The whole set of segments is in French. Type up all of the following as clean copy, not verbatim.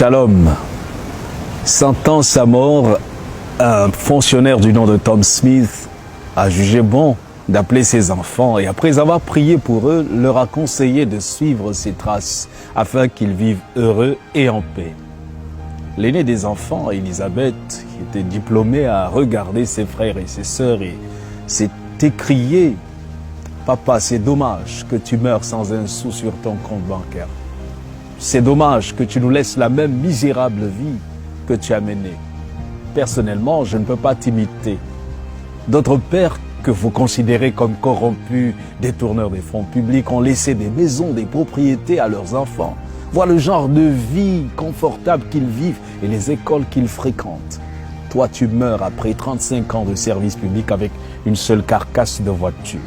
Shalom. Sentant sa mort, un fonctionnaire du nom de Tom Smith a jugé bon d'appeler ses enfants et après avoir prié pour eux, leur a conseillé de suivre ses traces afin qu'ils vivent heureux et en paix. L'aîné des enfants, Elisabeth, qui était diplômée, a regardé ses frères et ses sœurs et s'est écrié « Papa, c'est dommage que tu meurs sans un sou sur ton compte bancaire. C'est dommage que tu nous laisses la même misérable vie que tu as menée. Personnellement, je ne peux pas t'imiter. D'autres pères que vous considérez comme corrompus, détourneurs des fonds publics, ont laissé des maisons, des propriétés à leurs enfants. Vois le genre de vie confortable qu'ils vivent et les écoles qu'ils fréquentent. Toi, tu meurs après 35 ans de service public avec une seule carcasse de voiture.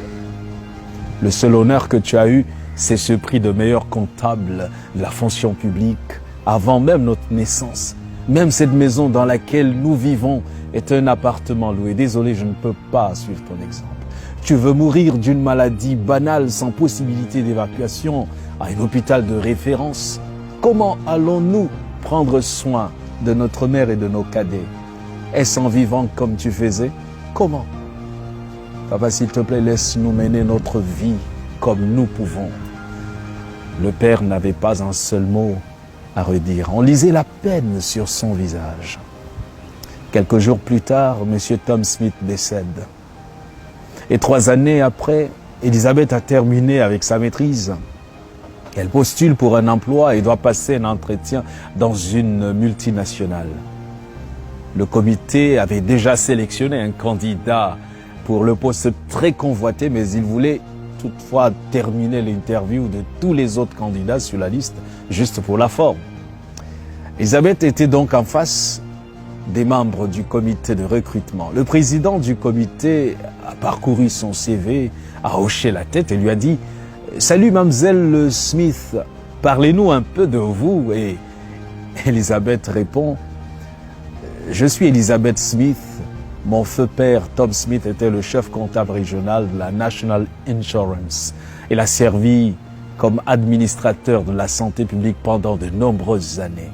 Le seul honneur que tu as eu, c'est ce prix de meilleur comptable de la fonction publique avant même notre naissance. Même cette maison dans laquelle nous vivons est un appartement loué. Désolé, je ne peux pas suivre ton exemple. Tu veux mourir d'une maladie banale sans possibilité d'évacuation à un hôpital de référence. Comment allons-nous prendre soin de notre mère et de nos cadets? Est-ce en vivant comme tu faisais? Comment? Papa, s'il te plaît, laisse-nous mener notre vie comme nous pouvons. Le père n'avait pas un seul mot à redire. On lisait la peine sur son visage. Quelques jours plus tard, M. Tom Smith décède. Et 3 années après, Elisabeth a terminé avec sa maîtrise. Elle postule pour un emploi et doit passer un entretien dans une multinationale. Le comité avait déjà sélectionné un candidat pour le poste très convoité, mais il voulait toutefois terminer l'interview de tous les autres candidats sur la liste, juste pour la forme. Elisabeth était donc en face des membres du comité de recrutement. Le président du comité a parcouru son CV, a hoché la tête et lui a dit « Salut mademoiselle Smith, parlez-nous un peu de vous » et Elisabeth répond « Je suis Elisabeth Smith. Mon feu père, Tom Smith, était le chef comptable régional de la National Insurance. Il a servi comme administrateur de la santé publique pendant de nombreuses années. »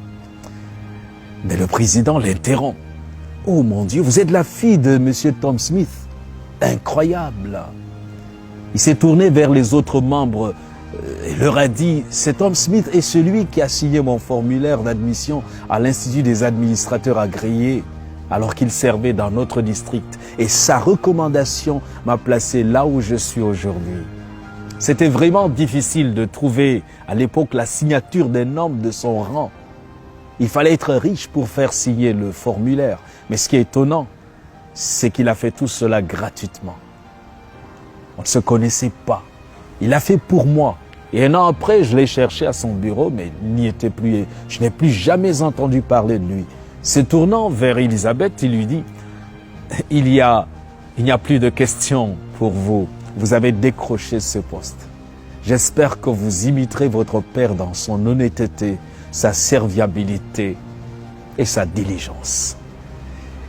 Mais le président l'interrompt. « Oh mon Dieu, vous êtes la fille de M. Tom Smith. Incroyable !» Il s'est tourné vers les autres membres et leur a dit « C'est Tom Smith est celui qui a signé mon formulaire d'admission à l'Institut des administrateurs agréés alors qu'il servait dans notre district. Et sa recommandation m'a placé là où je suis aujourd'hui. » C'était vraiment difficile de trouver à l'époque la signature d'un homme de son rang. Il fallait être riche pour faire signer le formulaire. Mais ce qui est étonnant, c'est qu'il a fait tout cela gratuitement. On ne se connaissait pas. Il a fait pour moi. Et 1 an après, je l'ai cherché à son bureau, mais il n'y était plus. Je n'ai plus jamais entendu parler de lui. Se tournant vers Elisabeth, il lui dit « Il n'y a plus de questions pour vous. Vous avez décroché ce poste. J'espère que vous imiterez votre père dans son honnêteté, sa serviabilité et sa diligence. »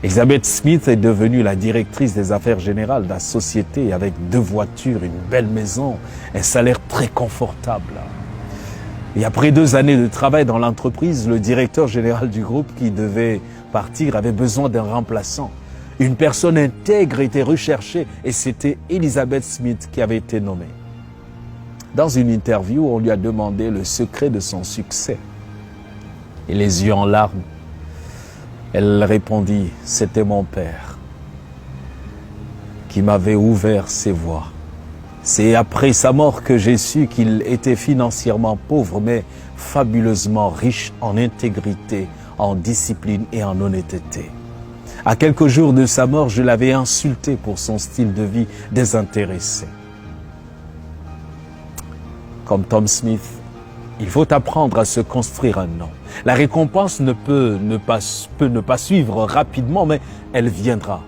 Elisabeth Smith est devenue la directrice des affaires générales de la société avec 2 voitures, une belle maison, un salaire très confortable. Et après 2 années de travail dans l'entreprise, le directeur général du groupe qui devait partir avait besoin d'un remplaçant. Une personne intègre était recherchée et c'était Elisabeth Smith qui avait été nommée. Dans une interview, on lui a demandé le secret de son succès. Et les yeux en larmes, elle répondit « C'était mon père qui m'avait ouvert ses voies. C'est après sa mort que j'ai su qu'il était financièrement pauvre, mais fabuleusement riche en intégrité, en discipline et en honnêteté. À quelques jours de sa mort, je l'avais insulté pour son style de vie désintéressé. » Comme Tom Smith, il faut apprendre à se construire un nom. La récompense peut ne pas suivre rapidement, mais elle viendra.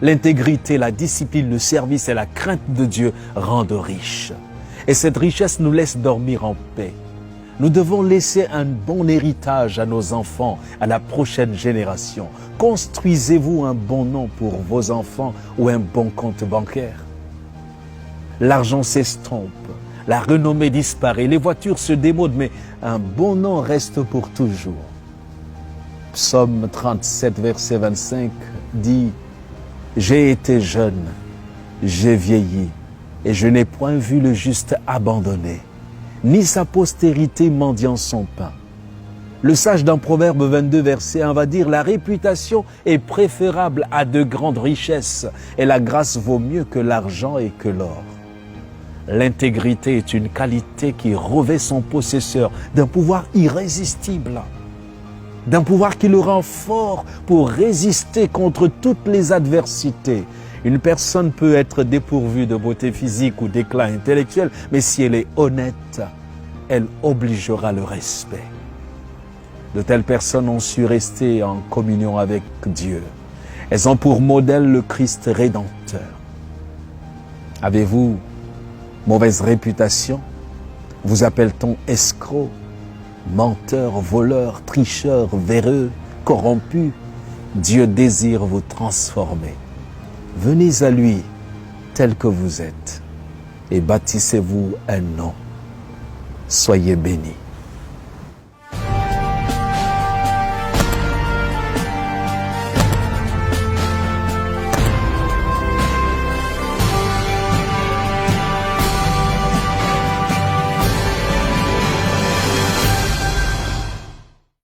L'intégrité, la discipline, le service et la crainte de Dieu rendent riches. Et cette richesse nous laisse dormir en paix. Nous devons laisser un bon héritage à nos enfants, à la prochaine génération. Construisez-vous un bon nom pour vos enfants ou un bon compte bancaire. L'argent s'estompe, la renommée disparaît, les voitures se démodent, mais un bon nom reste pour toujours. Psaume 37, verset 25 dit « J'ai été jeune, j'ai vieilli, et je n'ai point vu le juste abandonné, ni sa postérité mendiant son pain. » Le sage dans Proverbe 22, verset 1 va dire « La réputation est préférable à de grandes richesses, et la grâce vaut mieux que l'argent et que l'or. » L'intégrité est une qualité qui revêt son possesseur d'un pouvoir irrésistible, d'un pouvoir qui le rend fort pour résister contre toutes les adversités. Une personne peut être dépourvue de beauté physique ou d'éclat intellectuel, mais si elle est honnête, elle obligera le respect. De telles personnes ont su rester en communion avec Dieu. Elles ont pour modèle le Christ rédempteur. Avez-vous mauvaise réputation? Vous appelle-t-on escroc, menteur, voleur, tricheur, véreux, corrompu? Dieu désire vous transformer. Venez à lui tel que vous êtes et bâtissez-vous un nom. Soyez bénis.